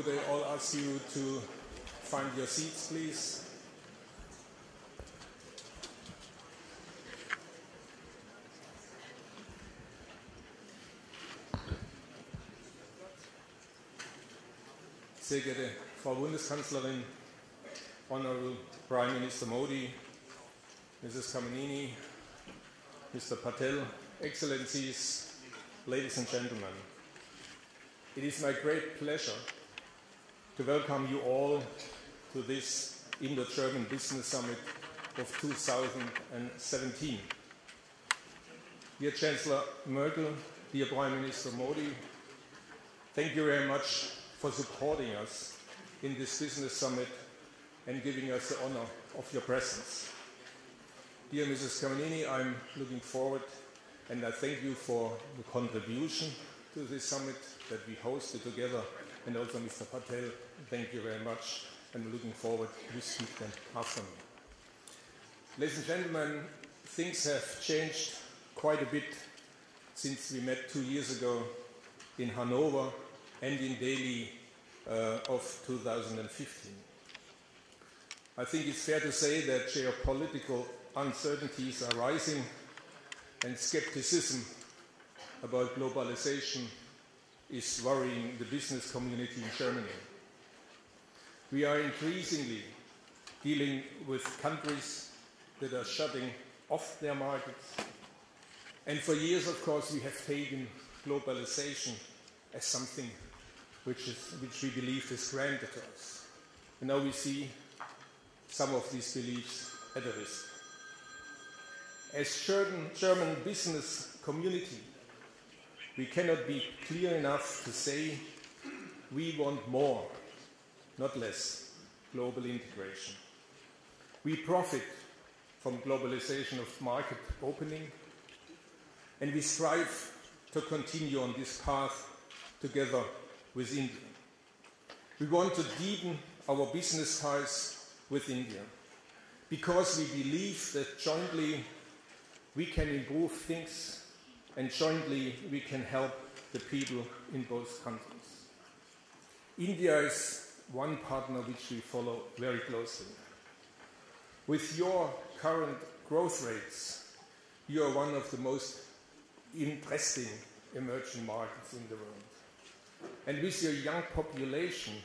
Could I all ask you to find your seats, please? Sehr geehrte Frau Bundeskanzlerin, Honorable Prime Minister Modi, Mrs. Khamenei, Mr. Patel, Excellencies, ladies and gentlemen. It is my great pleasure to welcome you all to this Indo-German Business Summit of 2017. Dear Chancellor Merkel, dear Prime Minister Modi, thank you very much for supporting us in this business summit and giving us the honor of your presence. Dear Mrs. Khamenei, I'm looking forward and I thank you for the contribution to this summit that we hosted together, and also Mr. Patel, thank you very much. I'm looking forward to speak then after me. Ladies and gentlemen, things have changed quite a bit since we met 2 years ago in Hanover and in Delhi of 2015. I think it's fair to say that geopolitical uncertainties are rising and skepticism about globalization is worrying the business community in Germany. We are increasingly dealing with countries that are shutting off their markets. And for years, of course, we have taken globalization as something which we believe is granted to us. And now we see some of these beliefs at a risk. As German business community, we cannot be clear enough to say we want more, not less, global integration. We profit from globalization of market opening, and we strive to continue on this path together with India. We want to deepen our business ties with India because we believe that jointly we can improve things and jointly we can help the people in both countries. India is one partner which we follow very closely. With your current growth rates, you are one of the most interesting emerging markets in the world. And with your young population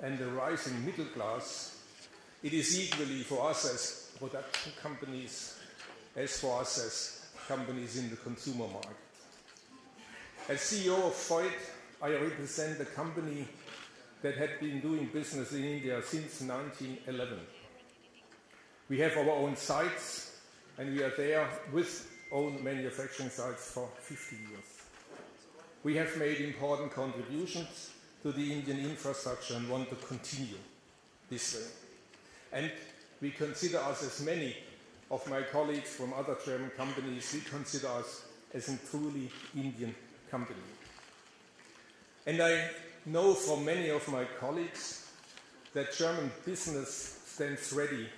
and the rising middle class, it is equally for us as production companies as for us as companies in the consumer market. As CEO of Voigt, I represent a company that had been doing business in India since 1911. We have our own sites and we are there with own manufacturing sites for 50 years. We have made important contributions to the Indian infrastructure and want to continue this way. And we consider us, as many of my colleagues from other German companies, we consider us as a truly Indian company. And I know from many of my colleagues that German business stands ready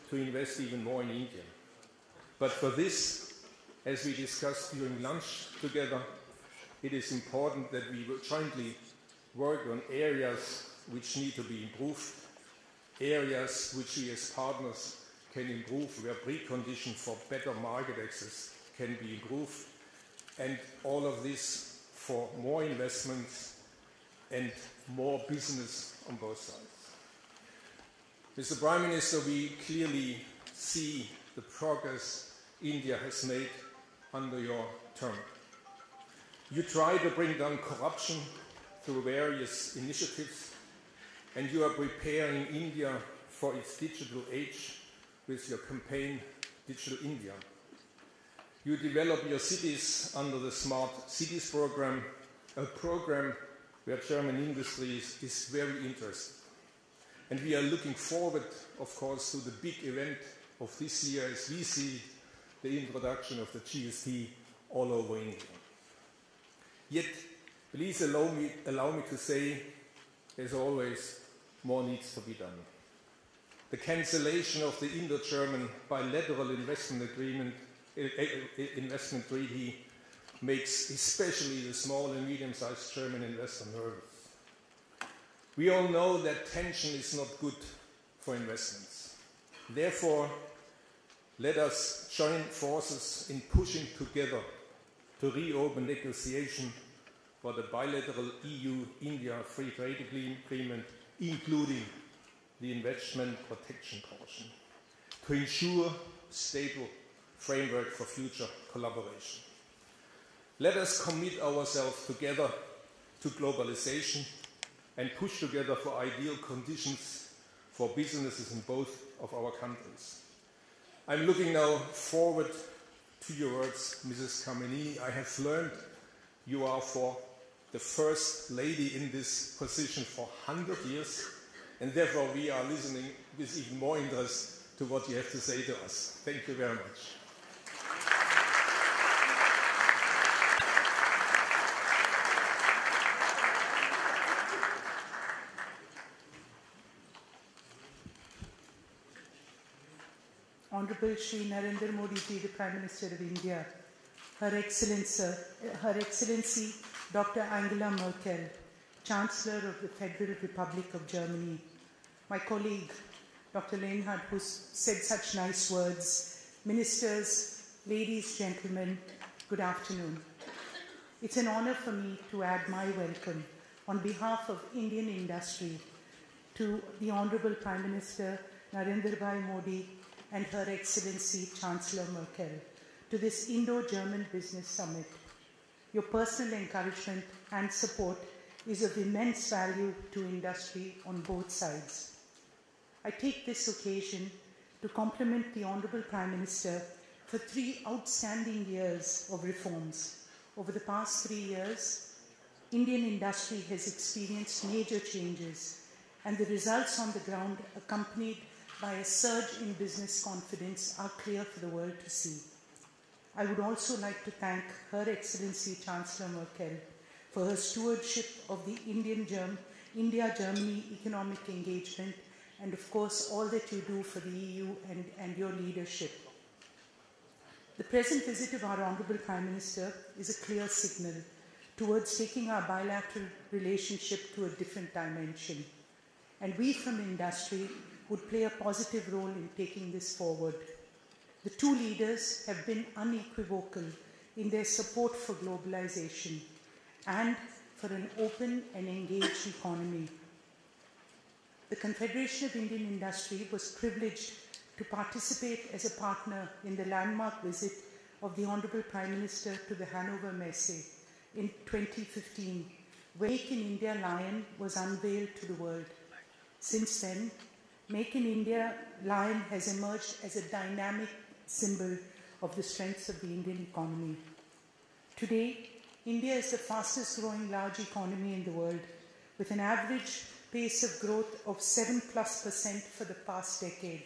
to invest even more in India. But for this, as we discussed during lunch together, it is important that we will jointly work on areas which need to be improved, areas which we as partners can improve, where preconditions for better market access can be improved, and all of this for more investments and more business on both sides. Mr. Prime Minister, we clearly see the progress India has made under your term. You try to bring down corruption through various initiatives, and you are preparing India for its digital age with your campaign Digital India. You develop your cities under the Smart Cities program, a program where German industry is very interested. And we are looking forward, of course, to the big event of this year as we see the introduction of the GST all over India. Yet, please allow me to say, as always, more needs to be done. The cancellation of the Indo-German bilateral investment treaty makes especially the small and medium-sized German investor nervous. We all know that tension is not good for investments. Therefore, let us join forces in pushing together to reopen negotiation for the bilateral EU-India free trade agreement, including the investment protection portion, to ensure stable framework for future collaboration. Let us commit ourselves together to globalization and push together for ideal conditions for businesses in both of our countries. I'm looking now forward to your words, Mrs. Khamenei. I have learned you are for the first lady in this position for 100 years, and therefore we are listening with even more interest to what you have to say to us. Thank you very much. Honorable Shri Narendra Modi ji, the Prime Minister of India, Her Excellency Dr. Angela Merkel, Chancellor of the Federal Republic of Germany, my colleague Dr. Leonhard, who said such nice words, ministers, ladies, gentlemen, good afternoon. It's an honor for me to add my welcome on behalf of Indian industry to the Honorable Prime Minister Narendra Bhai Modi and Her Excellency Chancellor Merkel to this Indo-German Business Summit. Your personal encouragement and support is of immense value to industry on both sides. I take this occasion to compliment the Honorable Prime Minister for 3 outstanding years of reforms. Over the past 3 years, Indian industry has experienced major changes, and the results on the ground, accompanied by a surge in business confidence, are clear for the world to see. I would also like to thank Her Excellency Chancellor Merkel for her stewardship of the India-Germany economic engagement, and of course all that you do for the EU and your leadership. The present visit of our Honourable Prime Minister is a clear signal towards taking our bilateral relationship to a different dimension, and we from industry would play a positive role in taking this forward. The two leaders have been unequivocal in their support for globalization and for an open and engaged economy. The Confederation of Indian Industry was privileged to participate as a partner in the landmark visit of the Honorable Prime Minister to the Hanover Messe in 2015, where Make in India Lion was unveiled to the world. Since then, Make in India Lion has emerged as a dynamic symbol of the strengths of the Indian economy. Today, India is the fastest growing large economy in the world, with an average pace of growth of 7+% for the past decade.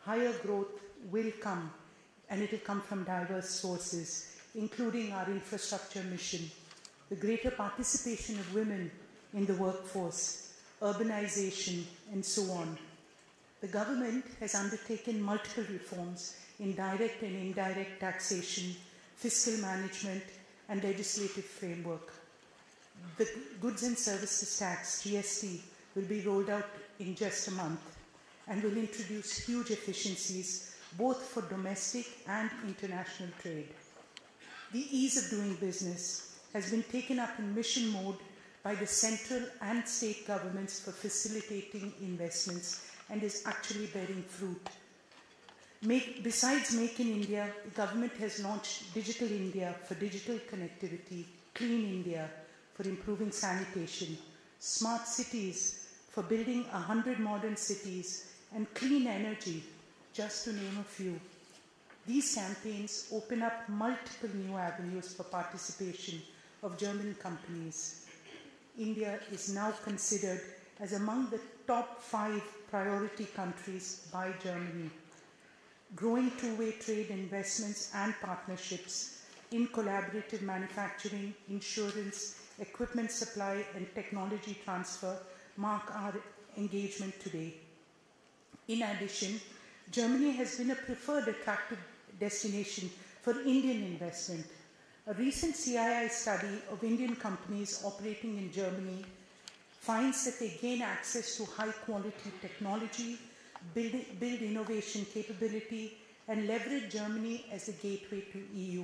Higher growth will come, and it will come from diverse sources, including our infrastructure mission, the greater participation of women in the workforce, urbanization, and so on. The government has undertaken multiple reforms in direct and indirect taxation, fiscal management, and legislative framework. The Goods and Services Tax, GST, will be rolled out in just a month and will introduce huge efficiencies both for domestic and international trade. The ease of doing business has been taken up in mission mode by the central and state governments for facilitating investments and is actually bearing fruit. Besides Make in India, the government has launched Digital India for digital connectivity, Clean India for improving sanitation, Smart Cities for building 100 modern cities, and Clean Energy, just to name a few. These campaigns open up multiple new avenues for participation of German companies. India is now considered as among the top 5 priority countries by Germany. Growing two-way trade investments and partnerships in collaborative manufacturing, insurance, equipment supply, and technology transfer mark our engagement today. In addition, Germany has been a preferred attractive destination for Indian investment. A recent CII study of Indian companies operating in Germany finds that they gain access to high-quality technology, build innovation capability, and leverage Germany as the gateway to EU.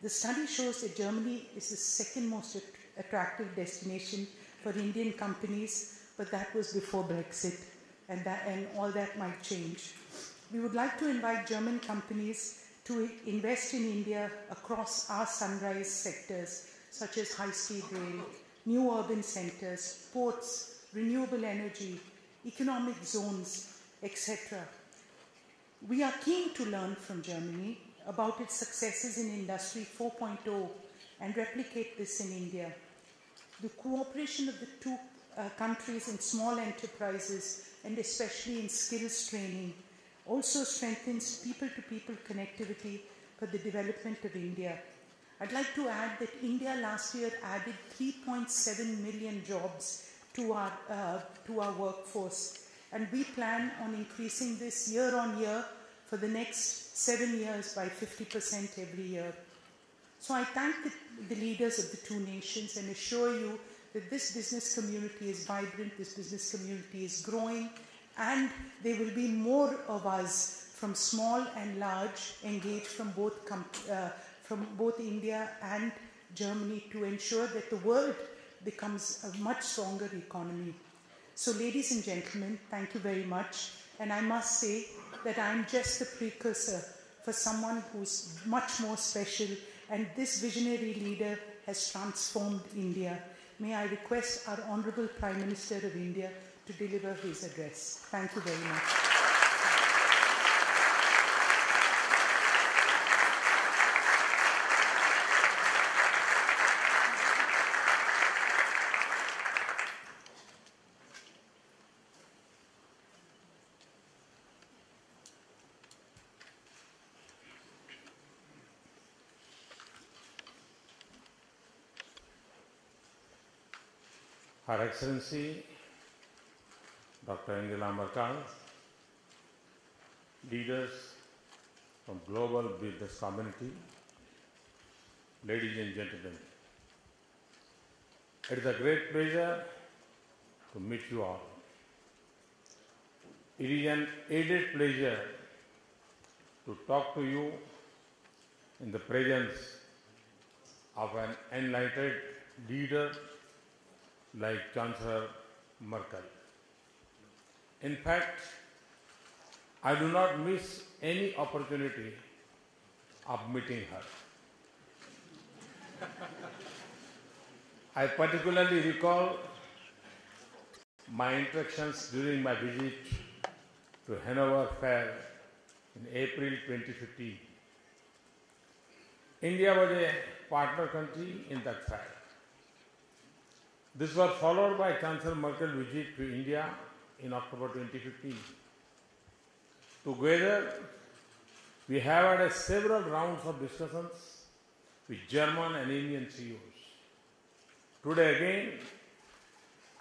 The study shows that Germany is the second most attractive destination for Indian companies, but that was before Brexit, and all that might change. We would like to invite German companies to invest in India across our sunrise sectors, such as high-speed rail, new urban centers, ports, renewable energy, economic zones, etc. We are keen to learn from Germany about its successes in Industry 4.0 and replicate this in India. The cooperation of the two countries in small enterprises and especially in skills training also strengthens people-to-people connectivity for the development of India. I'd like to add that India last year added 3.7 million jobs to our workforce, and we plan on increasing this year on year for the next 7 years by 50% every year. So I thank the leaders of the two nations and assure you that this business community is vibrant, this business community is growing, and there will be more of us from small and large engaged from both India and Germany to ensure that the world becomes a much stronger economy. So ladies and gentlemen, thank you very much. And I must say that I'm just the precursor for someone who's much more special, and this visionary leader has transformed India. May I request our Honorable Prime Minister of India to deliver his address. Thank you very much. Her Excellency Dr. Angela Merkel, leaders from global business community, ladies and gentlemen, it is a great pleasure to meet you all. It is an added pleasure to talk to you in the presence of an enlightened leader like Chancellor Merkel. In fact, I do not miss any opportunity of meeting her. I particularly recall my interactions during my visit to Hanover Fair in April 2015. India was a partner country in that fair. This was followed by Chancellor Merkel's visit to India in October 2015. Together, we have had several rounds of discussions with German and Indian CEOs. Today again,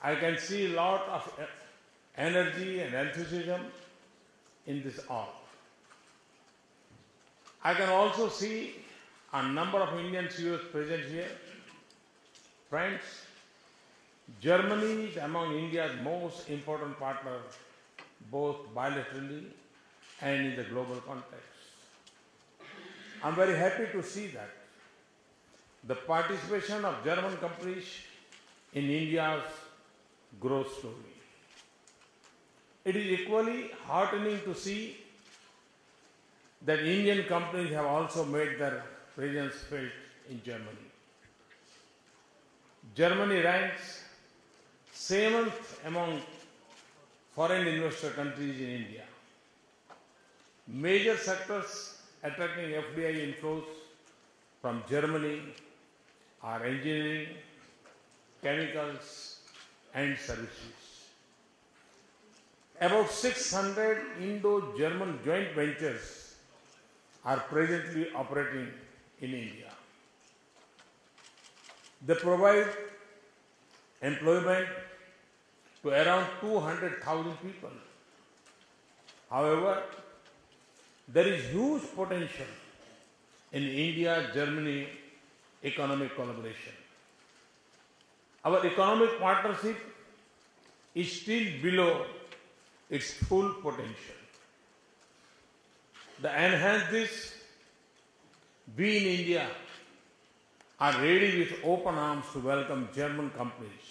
I can see a lot of energy and enthusiasm in this hall. I can also see a number of Indian CEOs present here. Friends, Germany is among India's most important partners, both bilaterally and in the global context. I'm very happy to see that the participation of German companies in India's growth story. It is equally heartening to see that Indian companies have also made their presence felt in Germany. Germany ranks 7th among foreign investor countries in India. Major sectors attracting FDI inflows from Germany are engineering, chemicals, and services. About 600 Indo-German joint ventures are presently operating in India. They provide employment to around 200,000 people. However, there is huge potential in India-Germany economic collaboration. our economic partnership is still below its full potential. To enhance this, we in India are ready with open arms to welcome German companies.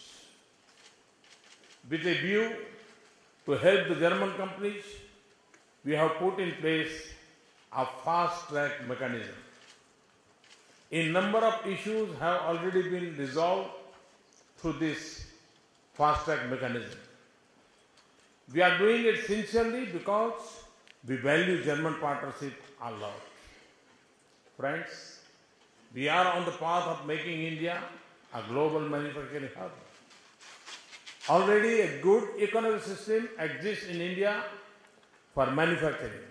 With a view to help the German companies, we have put in place a fast-track mechanism. A number of issues have already been resolved through this fast-track mechanism. We are doing it sincerely because we value German partnership a lot. Friends, we are on the path of making India a global manufacturing hub. Already a good economic system exists in India for manufacturing.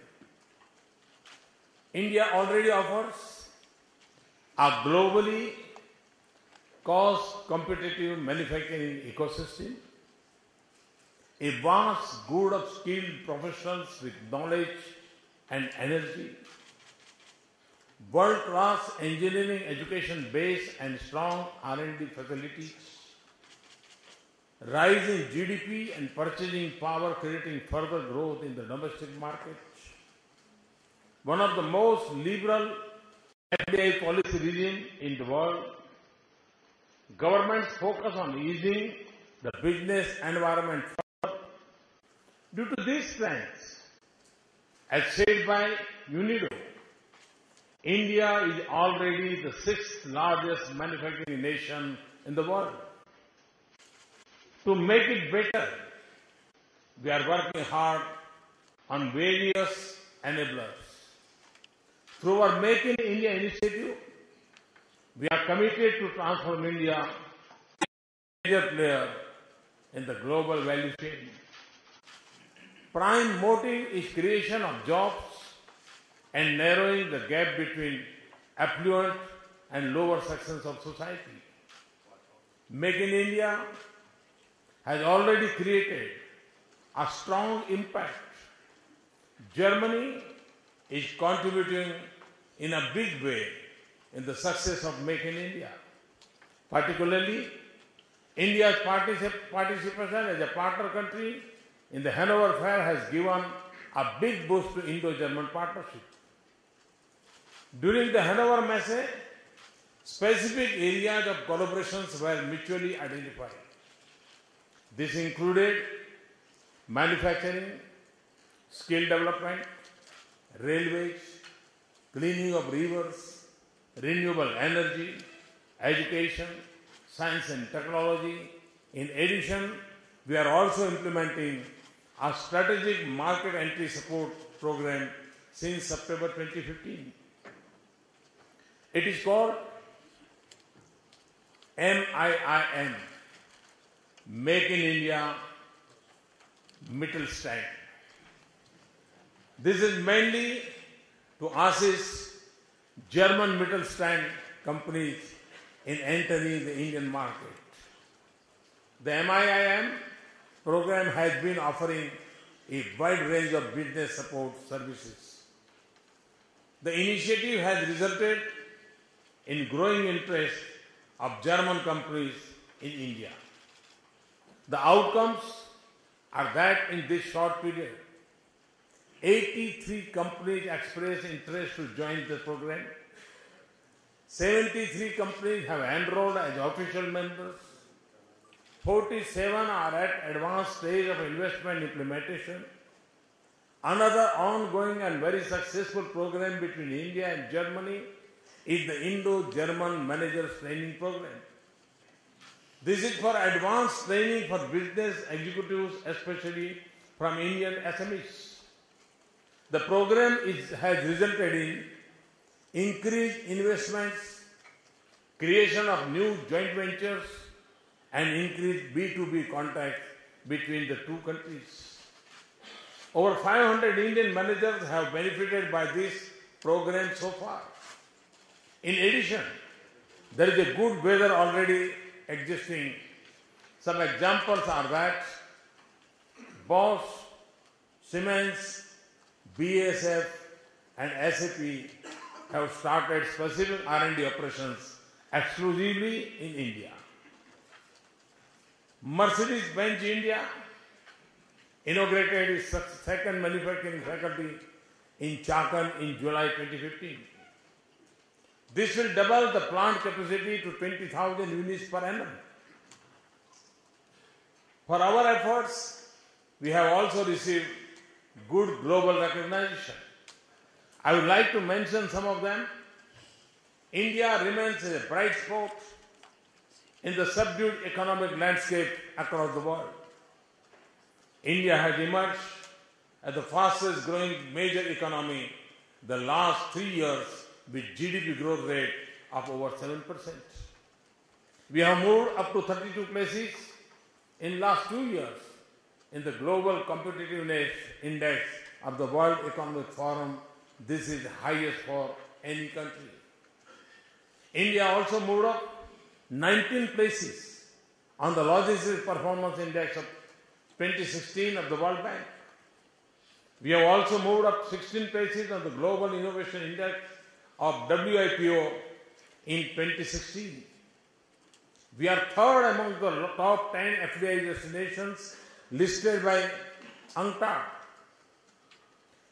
India already offers a globally cost-competitive manufacturing ecosystem, a vast group of skilled professionals with knowledge and energy, world-class engineering education base and strong R&D facilities, rise in GDP and purchasing power creating further growth in the domestic market, one of the most liberal FDI policy regime in the world, government's focus on easing the business environment further. Due to these strengths, as said by UNIDO, India is already the 6th largest manufacturing nation in the world. To make it better, we are working hard on various enablers. Through our Make in India initiative, we are committed to transform India into a major player in the global value chain. Prime motive is creation of jobs and narrowing the gap between affluent and lower sections of society. Make in India has already created a strong impact. Germany is contributing in a big way in the success of Make in India. Particularly, India's participation as a partner country in the Hanover Fair has given a big boost to Indo-German partnership. During the Hanover Messe, specific areas of collaborations were mutually identified. This included manufacturing, skill development, railways, cleaning of rivers, renewable energy, education, science and technology. In addition, we are also implementing a strategic market entry support program since September 2015. It is called MIIM, Make in India Mittelstand. This is mainly to assist German Mittelstand companies in entering the Indian market. The MIIM program has been offering a wide range of business support services. The initiative has resulted in growing interest of German companies in India. The outcomes are that in this short period, 83 companies expressed interest to join the program. 73 companies have enrolled as official members. 47 are at advanced stage of investment implementation. Another ongoing and very successful program between India and Germany is the Indo-German Managers Training Program. This is for advanced training for business executives, especially from Indian SMEs. The program has resulted in increased investments, creation of new joint ventures, and increased B2B contacts between the two countries. Over 500 Indian managers have benefited by this program so far. In addition, there is a good weather already existing. Some examples are that Bosch, Siemens, BASF and SAP have started specific R&D operations exclusively in India. Mercedes-Benz India inaugurated its second manufacturing facility in Chakan in July 2015. This will double the plant capacity to 20,000 units per annum. For our efforts, we have also received good global recognition. I would like to mention some of them. India remains a bright spot in the subdued economic landscape across the world. India has emerged as the fastest growing major economy the last 3 years with GDP growth rate of over 7%. We have moved up to 32 places in last 2 years in the Global Competitiveness Index of the World Economic Forum. This is the highest for any country. India also moved up 19 places on the Logistics Performance Index of 2016 of the World Bank. We have also moved up 16 places on the Global Innovation Index of WIPO in 2016. We are third among the top 10 FDI destinations listed by UNCTAD.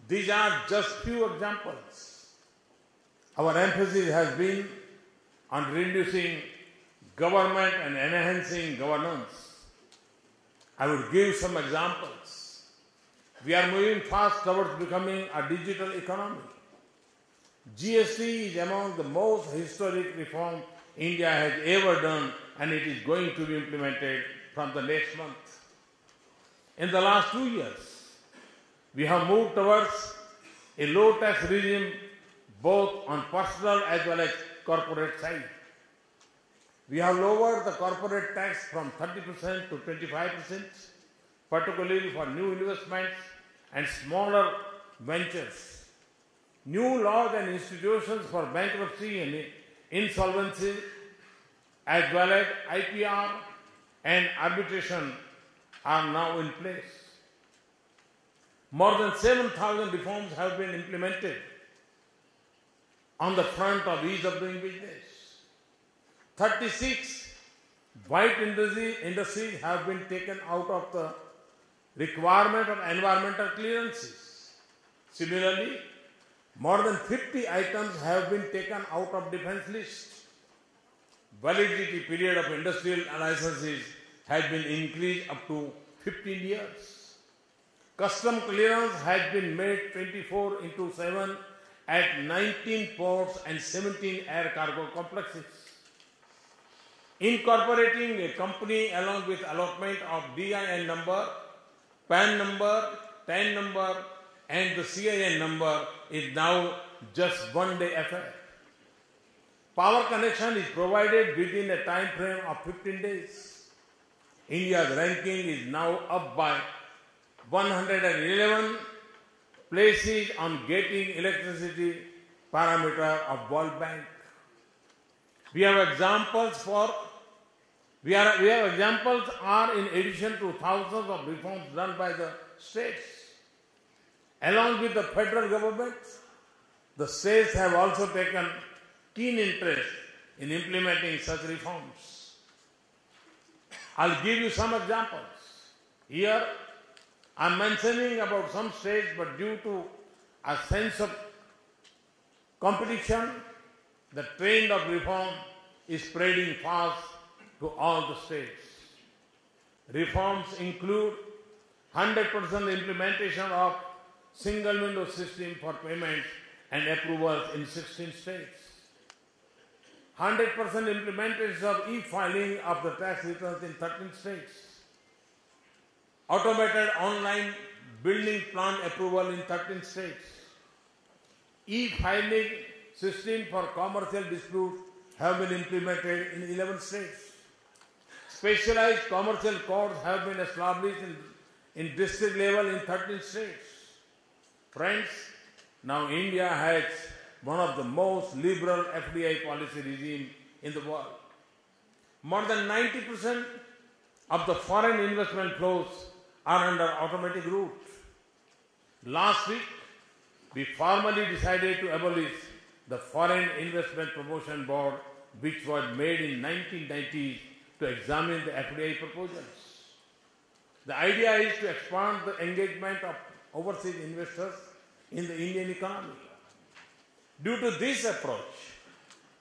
These are just few examples. Our emphasis has been on reducing government and enhancing governance. I will give some examples. We are moving fast towards becoming a digital economy. GST is among the most historic reform India has ever done, and it is going to be implemented from the next month. In the last 2 years, we have moved towards a low tax regime both on personal as well as corporate side. We have lowered the corporate tax from 30% to 25%, particularly for new investments and smaller ventures. New laws and institutions for bankruptcy and insolvency, as well as IPR and arbitration, are now in place. More than 7,000 reforms have been implemented on the front of ease of doing business. 36 white industries have been taken out of the requirement of environmental clearances. Similarly, more than 50 items have been taken out of defense list. Validity period of industrial licenses has been increased up to 15 years. Custom clearance has been made 24/7 at 19 ports and 17 air cargo complexes. Incorporating a company along with allotment of DIN number, PAN number, TAN number, and the CIN number is now just one day affair. Power connection is provided within a time frame of 15 days. India's ranking is now up by 111 places on getting electricity parameter of World Bank. We have examples are in addition to thousands of reforms done by the states. Along with the federal government, the states have also taken keen interest in implementing such reforms. I'll give you some examples. Here, I'm mentioning about some states, but due to a sense of competition, the trend of reform is spreading fast to all the states. Reforms include 100% implementation of single window system for payments and approvals in 16 states. 100% implementation of e-filing of the tax returns in 13 states. Automated online building plan approval in 13 states. E-filing system for commercial disputes have been implemented in 11 states. Specialized commercial courts have been established in district level in 13 states. Friends, now India has one of the most liberal FDI policy regime in the world. More than 90% of the foreign investment flows are under automatic route. Last week, we formally decided to abolish the Foreign Investment Promotion Board, which was made in 1990 to examine the FDI proposals. The idea is to expand the engagement of overseas investors in the Indian economy. Due to this approach,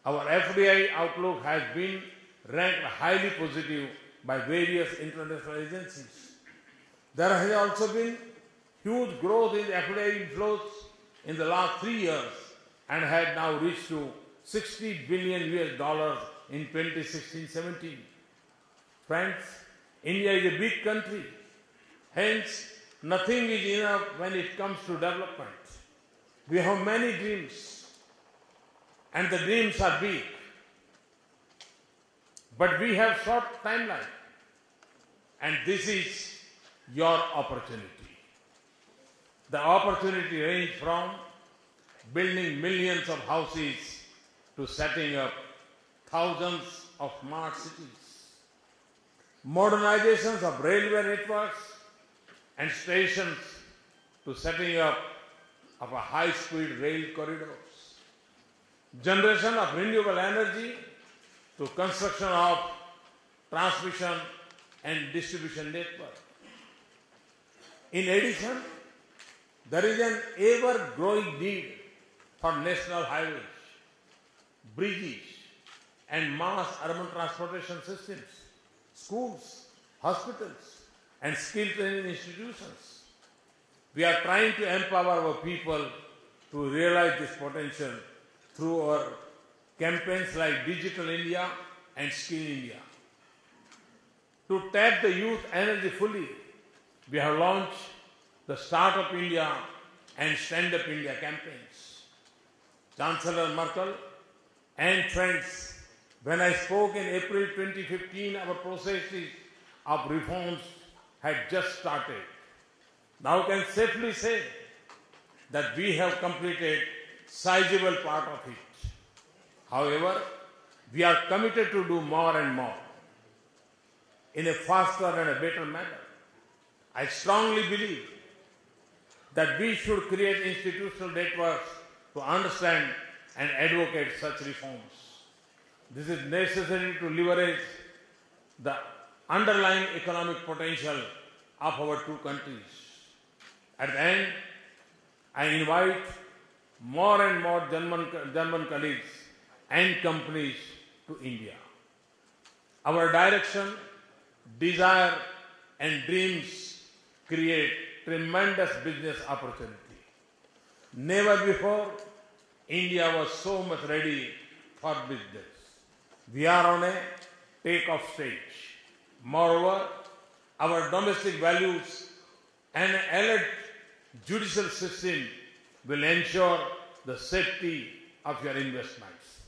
our FDI outlook has been ranked highly positive by various international agencies. There has also been huge growth in the FDI inflows in the last 3 years and had now reached to $60 billion in 2016-17. Friends, India is a big country. Hence, nothing is enough when it comes to development. We have many dreams, and the dreams are big. But we have short timeline, and this is your opportunity. The opportunity ranges from building millions of houses to setting up thousands of smart cities, modernizations of railway networks and stations to setting up of a high-speed rail corridors, generation of renewable energy to construction of transmission and distribution network. In addition, there is an ever-growing need for national highways, bridges, and mass urban transportation systems, schools, hospitals, and skill training institutions. We are trying to empower our people to realize this potential through our campaigns like Digital India and Skill India. To tap the youth energy fully, we have launched the Startup India and Stand Up India campaigns. Chancellor Merkel and friends, when I spoke in April 2015, our processes of reforms had just started. Now I can safely say that we have completed sizable part of it. However, we are committed to do more and more in a faster and a better manner. I strongly believe that we should create institutional networks to understand and advocate such reforms. This is necessary to leverage the underlying economic potential of our two countries. At the end, I invite more and more German colleagues and companies to India. Our direction, desire, and dreams create tremendous business opportunity. Never before India was so much ready for business. We are on a take-off stage. Moreover, our domestic values and an alert judicial system will ensure the safety of your investments.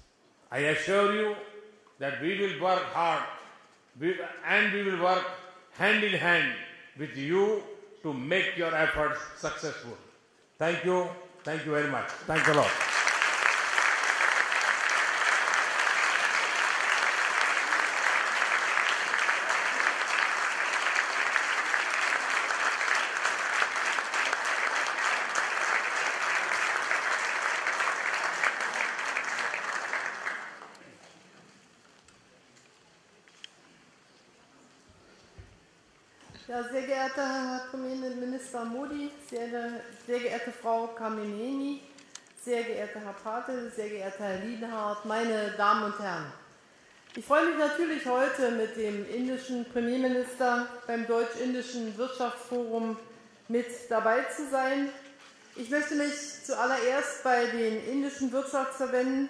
I assure you that we will work hard and we will work hand in hand with you to make your efforts successful. Thank you. Thank you very much. Thanks a lot. Ja, sehr geehrter Herr Premierminister Modi, sehr geehrte Frau Khamenei, sehr geehrter Herr Patel, sehr geehrter Herr Lienhardt, meine Damen und Herren. Ich freue mich natürlich heute mit dem indischen Premierminister beim Deutsch-Indischen Wirtschaftsforum mit dabei zu sein. Ich möchte mich zuallererst bei den indischen Wirtschaftsverbänden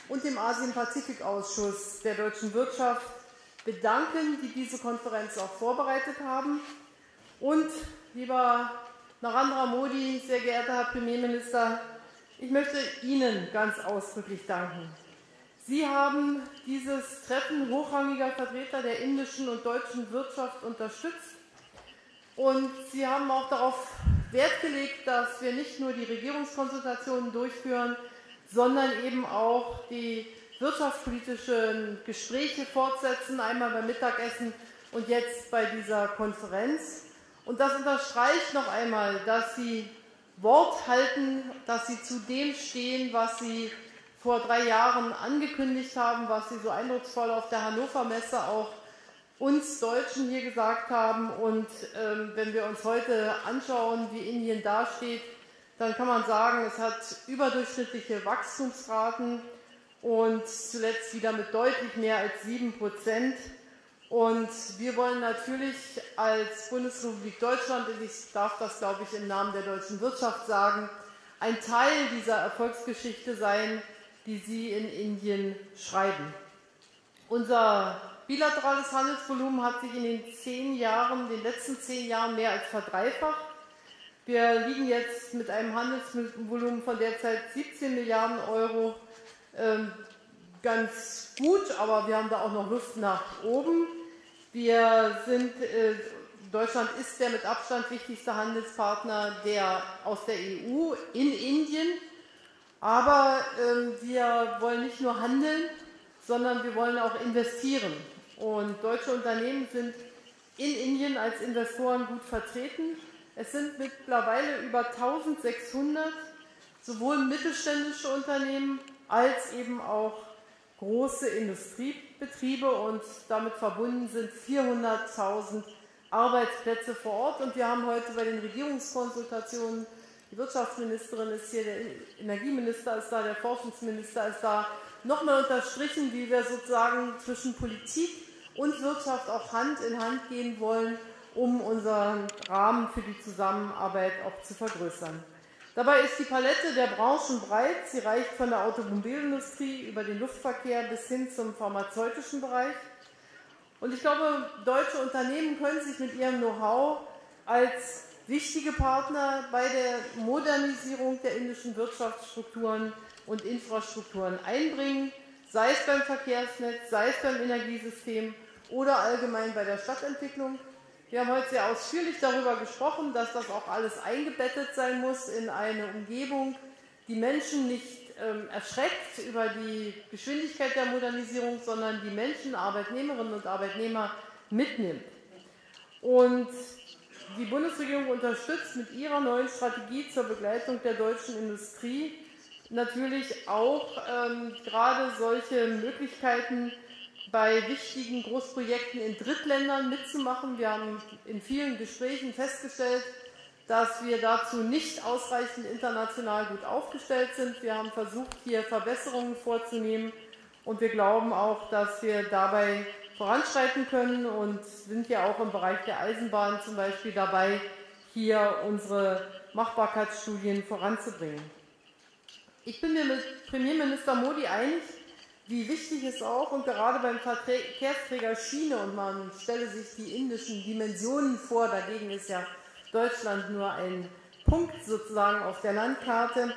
und dem Asien-Pazifik-Ausschuss der deutschen Wirtschaft bedanken, die diese Konferenz auch vorbereitet haben. Und, lieber Narendra Modi, sehr geehrter Herr Premierminister, ich möchte Ihnen ganz ausdrücklich danken. Sie haben dieses Treffen hochrangiger Vertreter der indischen und deutschen Wirtschaft unterstützt. Und Sie haben auch darauf Wert gelegt, dass wir nicht nur die Regierungskonsultationen durchführen, sondern eben auch die wirtschaftspolitischen Gespräche fortsetzen, einmal beim Mittagessen und jetzt bei dieser Konferenz. Und das unterstreicht noch einmal, dass Sie Wort halten, dass Sie zu dem stehen, was Sie vor 3 Jahren angekündigt haben, was Sie so eindrucksvoll auf der Hannover Messe auch uns Deutschen hier gesagt haben. Und wenn wir uns heute anschauen, wie Indien dasteht, dann kann man sagen, es hat überdurchschnittliche Wachstumsraten und zuletzt wieder mit deutlich mehr als 7%. Und wir wollen natürlich als Bundesrepublik Deutschland, und ich darf das, glaube ich, im Namen der deutschen Wirtschaft sagen, ein Teil dieser Erfolgsgeschichte sein, die Sie in Indien schreiben. Unser bilaterales Handelsvolumen hat sich in den letzten 10 Jahren mehr als verdreifacht. Wir liegen jetzt mit einem Handelsvolumen von derzeit 17 Milliarden Euro ganz gut, aber wir haben da auch noch Luft nach oben. Deutschland ist der mit Abstand wichtigste Handelspartner aus der EU in Indien, aber wir wollen nicht nur handeln, sondern wir wollen auch investieren. Und deutsche Unternehmen sind in Indien als Investoren gut vertreten. Es sind mittlerweile über 1600 sowohl mittelständische Unternehmen als eben auch große Industriebetriebe, und damit verbunden sind 400.000 Arbeitsplätze vor Ort. Und wir haben heute bei den Regierungskonsultationen, die Wirtschaftsministerin ist hier, der Energieminister ist da, der Forschungsminister ist da, nochmal unterstrichen, wie wir sozusagen zwischen Politik und Wirtschaft auch Hand in Hand gehen wollen, um unseren Rahmen für die Zusammenarbeit auch zu vergrößern. Dabei ist die Palette der Branchen breit. Sie reicht von der Automobilindustrie über den Luftverkehr bis hin zum pharmazeutischen Bereich. Und ich glaube, deutsche Unternehmen können sich mit ihrem Know-how als wichtige Partner bei der Modernisierung der indischen Wirtschaftsstrukturen und Infrastrukturen einbringen, sei es beim Verkehrsnetz, sei es beim Energiesystem oder allgemein bei der Stadtentwicklung. Wir haben heute sehr ausführlich darüber gesprochen, dass das auch alles eingebettet sein muss in eine Umgebung, die Menschen nicht erschreckt über die Geschwindigkeit der Modernisierung, sondern die Menschen, Arbeitnehmerinnen und Arbeitnehmer mitnimmt. Und die Bundesregierung unterstützt mit ihrer neuen Strategie zur Begleitung der deutschen Industrie natürlich auch gerade solche Möglichkeiten, bei wichtigen Großprojekten in Drittländern mitzumachen. Wir haben in vielen Gesprächen festgestellt, dass wir dazu nicht ausreichend international gut aufgestellt sind. Wir haben versucht, hier Verbesserungen vorzunehmen, und wir glauben auch, dass wir dabei voranschreiten können und sind ja auch im Bereich der Eisenbahn zum Beispiel dabei, hier unsere Machbarkeitsstudien voranzubringen. Ich bin mir mit Premierminister Modi einig, wie wichtig es auch, und gerade beim Verkehrsträger Schiene, und man stelle sich die indischen Dimensionen vor, dagegen ist ja Deutschland nur ein Punkt sozusagen auf der Landkarte,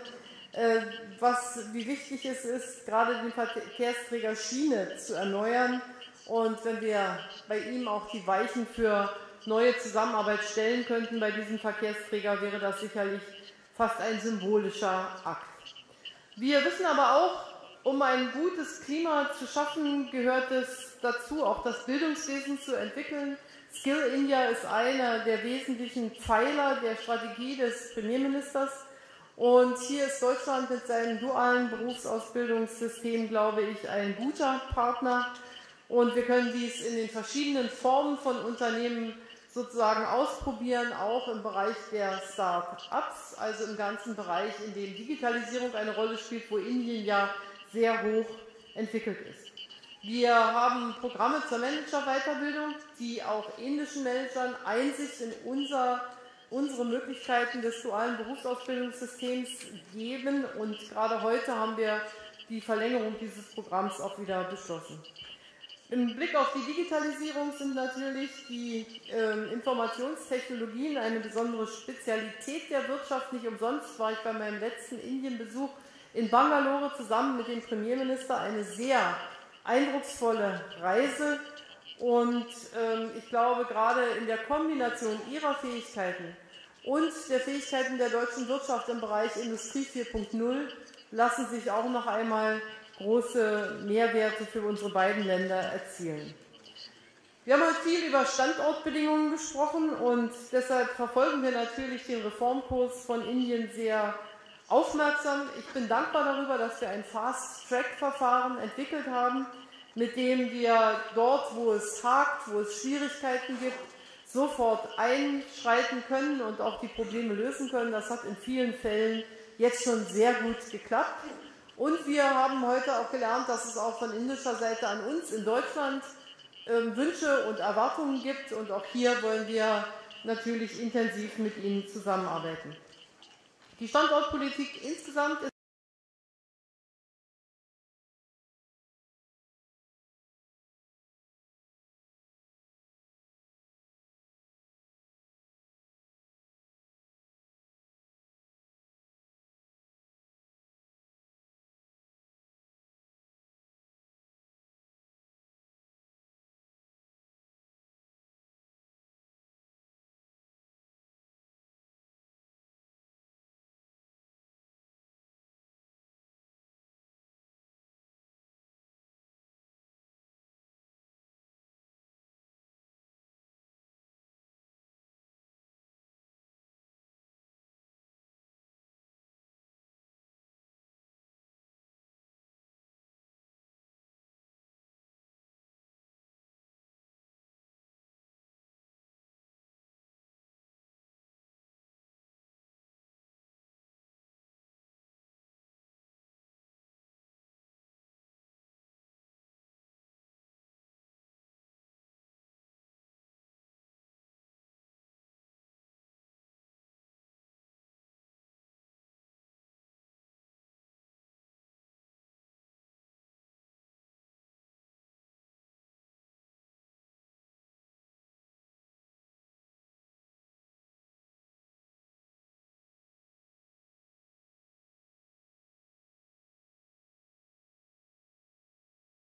wie wichtig es ist, gerade den Verkehrsträger Schiene zu erneuern. Und wenn wir bei ihm auch die Weichen für neue Zusammenarbeit stellen könnten bei diesem Verkehrsträger, wäre das sicherlich fast ein symbolischer Akt. Wir wissen aber auch, um ein gutes Klima zu schaffen, gehört es dazu, auch das Bildungswesen zu entwickeln. Skill India ist einer der wesentlichen Pfeiler der Strategie des Premierministers. Und hier ist Deutschland mit seinem dualen Berufsausbildungssystem, glaube ich, ein guter Partner. Und wir können dies in den verschiedenen Formen von Unternehmen sozusagen ausprobieren, auch im Bereich der Start-ups, also im ganzen Bereich, in dem Digitalisierung eine Rolle spielt, wo Indien ja sehr hoch entwickelt ist. Wir haben Programme zur Managerweiterbildung, die auch indischen Managern Einsicht in unsere Möglichkeiten des dualen Berufsausbildungssystems geben, und gerade heute haben wir die Verlängerung dieses Programms auch wieder beschlossen. Im Blick auf die Digitalisierung sind natürlich die Informationstechnologien eine besondere Spezialität der Wirtschaft. Nicht umsonst war ich bei meinem letzten Indienbesuch in Bangalore zusammen mit dem Premierminister, eine sehr eindrucksvolle Reise. Und ich glaube, gerade in der Kombination ihrer Fähigkeiten und der Fähigkeiten der deutschen Wirtschaft im Bereich Industrie 4.0 lassen sich auch noch einmal große Mehrwerte für unsere beiden Länder erzielen. Wir haben heute viel über Standortbedingungen gesprochen, und deshalb verfolgen wir natürlich den Reformkurs von Indien sehr aufmerksam. Ich bin dankbar darüber, dass wir ein Fast-Track-Verfahren entwickelt haben. mit dem wir dort, wo es hakt, wo es Schwierigkeiten gibt, sofort einschreiten können und auch die Probleme lösen können. Das hat in vielen Fällen jetzt schon sehr gut geklappt. Und wir haben heute auch gelernt, dass es auch von indischer Seite an uns in Deutschland Wünsche und Erwartungen gibt. Und auch hier wollen wir natürlich intensiv mit Ihnen zusammenarbeiten. Die Standortpolitik insgesamt ist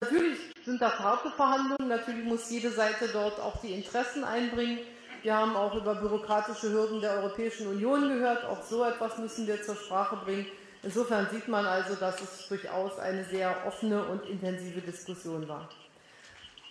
natürlich sind das harte Verhandlungen, natürlich muss jede Seite dort auch die Interessen einbringen. Wir haben auch über bürokratische Hürden der Europäischen Union gehört, auch so etwas müssen wir zur Sprache bringen. Insofern sieht man also, dass es durchaus eine sehr offene und intensive Diskussion war.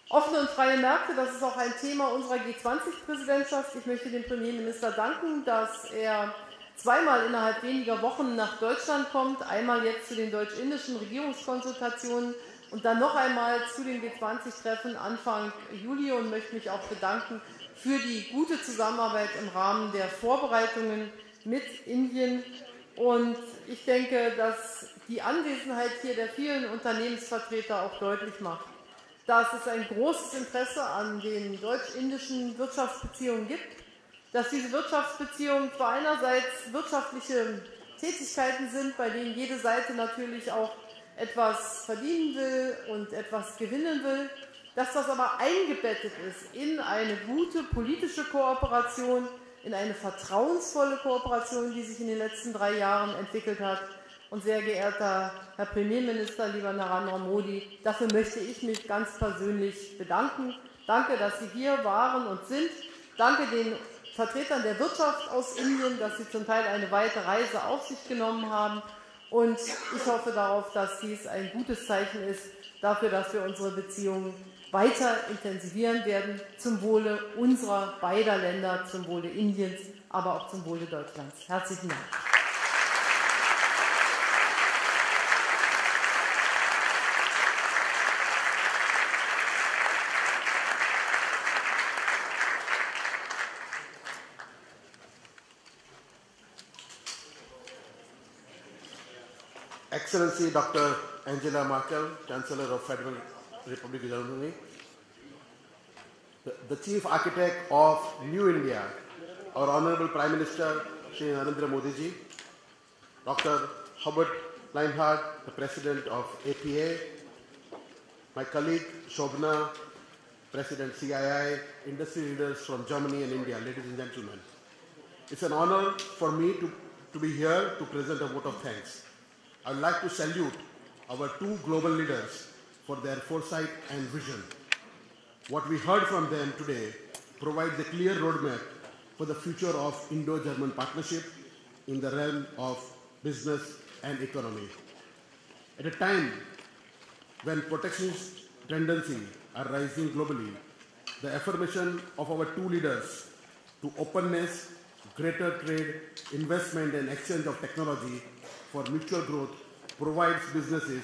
Offene und freie Märkte, das ist auch ein Thema unserer G20-Präsidentschaft. Ich möchte dem Premierminister danken, dass er zweimal innerhalb weniger Wochen nach Deutschland kommt, einmal jetzt zu den deutsch-indischen Regierungskonsultationen und dann noch einmal zu den G20-Treffen Anfang Juli und möchte mich auch bedanken für die gute Zusammenarbeit im Rahmen der Vorbereitungen mit Indien. Und ich denke, dass die Anwesenheit hier der vielen Unternehmensvertreter auch deutlich macht, dass es ein großes Interesse an den deutsch-indischen Wirtschaftsbeziehungen gibt, dass diese Wirtschaftsbeziehungen zwar einerseits wirtschaftliche Tätigkeiten sind, bei denen jede Seite natürlich auch etwas verdienen will und etwas gewinnen will, dass das aber eingebettet ist in eine gute politische Kooperation, in eine vertrauensvolle Kooperation, die sich in den letzten 3 Jahren entwickelt hat. Und sehr geehrter Herr Premierminister, lieber Narendra Modi, dafür möchte ich mich ganz persönlich bedanken. Danke, dass Sie hier waren und sind. Danke den Vertretern der Wirtschaft aus Indien, dass sie zum Teil eine weite Reise auf sich genommen haben. Und ich hoffe darauf, dass dies ein gutes Zeichen ist dafür, dass wir unsere Beziehungen weiter intensivieren werden, zum Wohle unserer beider Länder, zum Wohle Indiens, aber auch zum Wohle Deutschlands. Herzlichen Dank. Excellency Dr. Angela Merkel, Chancellor of Federal Republic of Germany, the Chief Architect of New India, our Honorable Prime Minister, Shri Narendra Modi ji, Dr. Hubert Leinhardt, the President of APA, my colleague Shobna, President CII, industry leaders from Germany and India, ladies and gentlemen. It's an honor for me to be here to present a vote of thanks. I would like to salute our 2 global leaders for their foresight and vision. What we heard from them today provides a clear roadmap for the future of Indo-German partnership in the realm of business and economy. At a time when protectionist tendencies are rising globally, the affirmation of our 2 leaders to openness, greater trade, investment and exchange of technology for mutual growth provides businesses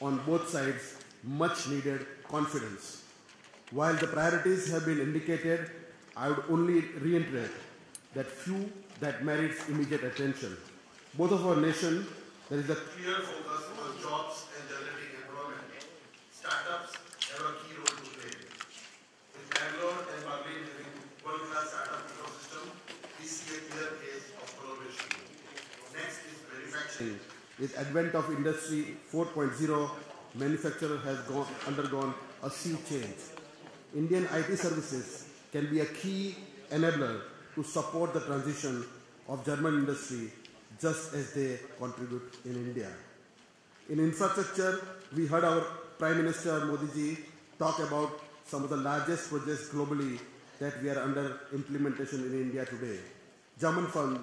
on both sides much needed confidence. While the priorities have been indicated, I would only reiterate that few that merits immediate attention. Both of our nation, there is a clear focus on jobs and generating employment. Startups have a key role to play. With Bangalore and Berlin having world-class startup ecosystem, we see a clear case of collaboration. Next is manufacturing. With advent of Industry 4.0, manufacturing has undergone a sea change. Indian IT services can be a key enabler to support the transition of German industry just as they contribute in India. In infrastructure, we heard our Prime Minister Modi ji talk about some of the largest projects globally that we are under implementation in India today. German funds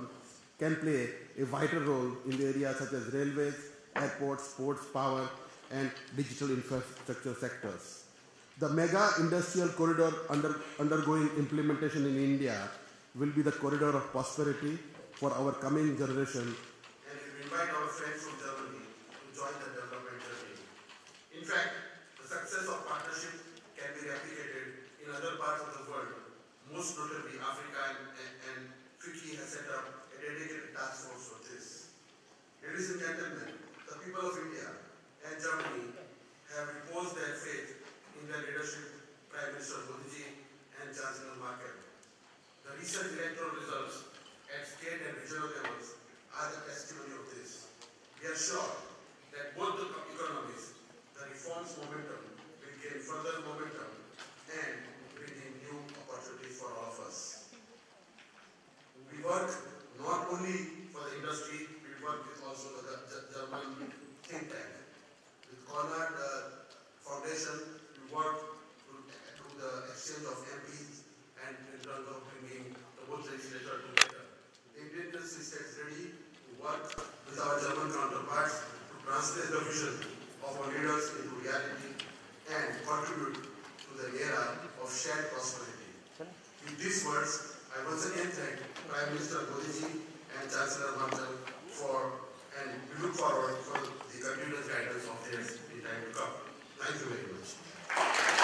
can play a vital role in the areas such as railways, airports, ports, power, and digital infrastructure sectors. The mega industrial corridor undergoing implementation in India will be the corridor of prosperity for our coming generation, and we invite our friends from Germany to join the development journey. In fact, the success of partnership can be replicated in other parts of the world, most notably Africa, and FICCI has set up a dedicated task force for this. Ladies and gentlemen, the people of India and Germany have reposed their faith in their leadership, Prime Minister Modi ji and Chancellor Merkel. The recent electoral results at state and regional levels are the testimony of this. We are sure that both the economies, the reforms momentum will gain further momentum and bring in new opportunities for all of us. We work not only for the industry, we work with also the German think tank. With Konrad Foundation, we work to the exchange of MPs and in terms of bringing the both legislature together. The Indian industry is ready to work with our German counterparts to translate the vision of our leaders into reality and contribute to the era of shared prosperity. With these words, I once again thank Prime Minister Modi ji and Chancellor Merkel and we look forward for the continuous guidance of theirs in time to come. Thank you very much.